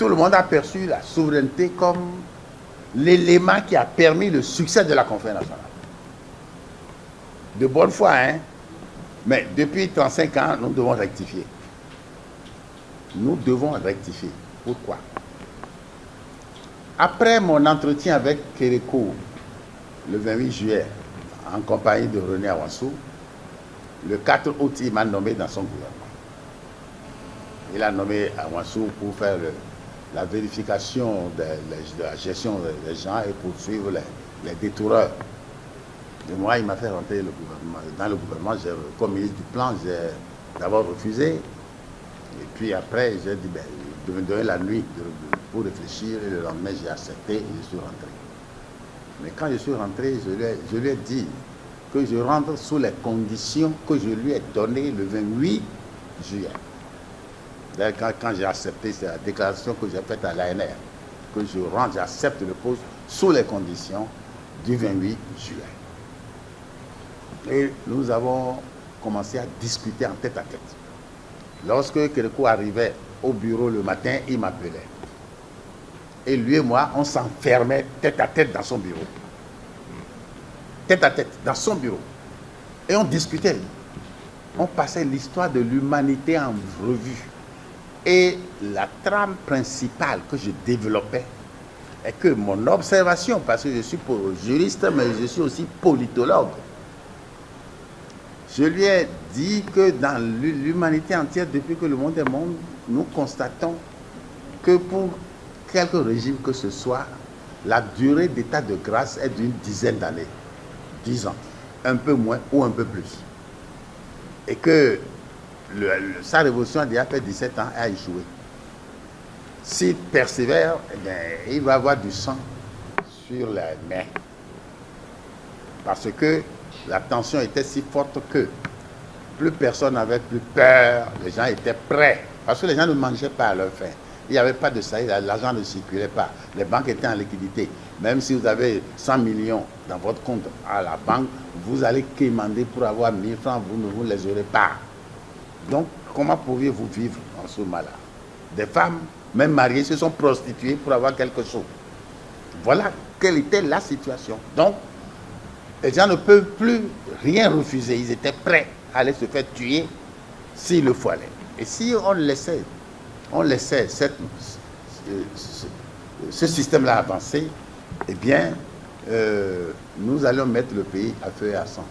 tout le monde a perçu la souveraineté comme l'élément qui a permis le succès de la conférence nationale. De bonne foi, hein? Mais depuis 35 ans, nous devons rectifier. Nous devons rectifier. Pourquoi? Après mon entretien avec Kérékou, le 28 juillet, en compagnie de René Awassou, le 4 août, il m'a nommé dans son gouvernement. Il a nommé Awassou pour faire la vérification de la gestion des gens et poursuivre les détoureurs. Et moi, il m'a fait rentrer le gouvernement. Dans le gouvernement, comme ministre du Plan, j'ai d'abord refusé. Et puis après, j'ai dit, de me donner la nuit pour réfléchir. Et le lendemain, j'ai accepté et je suis rentré. Mais quand je suis rentré, je lui ai dit que je rentre sous les conditions que je lui ai données le 28 juillet. D'ailleurs, quand j'ai accepté, c'est la déclaration que j'ai faite à l'ANR, que je rentre, j'accepte le poste sous les conditions du 28 juillet. Et nous avons commencé à discuter en tête à tête. Lorsque Kérékou arrivait au bureau le matin, il m'appelait. Et lui et moi, on s'enfermait tête à tête dans son bureau. Tête à tête, dans son bureau. Et on discutait. On passait l'histoire de l'humanité en revue. Et la trame principale que je développais est que mon observation, parce que je suis juriste, mais je suis aussi politologue, je lui ai dit que dans l'humanité entière, depuis que le monde est monde, nous constatons que pour quelque régime que ce soit, la durée d'état de grâce est d'une dizaine d'années, 10 ans, un peu moins ou un peu plus. Et que sa révolution a déjà fait 17 ans et a échoué. S'il persévère, eh bien, il va avoir du sang sur les mains. Parce que la tension était si forte que plus personne n'avait plus peur, les gens étaient prêts. Parce que les gens ne mangeaient pas à leur faim. Il n'y avait pas de salaire, l'argent ne circulait pas. Les banques étaient en liquidité. Même si vous avez 100 millions dans votre compte à la banque, vous allez quémander pour avoir 1000 francs, vous ne vous les aurez pas. Donc, comment pouviez-vous vivre en ce moment-là? Des femmes, même mariées, se sont prostituées pour avoir quelque chose. Voilà quelle était la situation. Donc, les gens ne peuvent plus rien refuser. Ils étaient prêts à aller se faire tuer s'il le fallait. Et si on laissait ce système-là avancer, eh bien, nous allions mettre le pays à feu et à sang.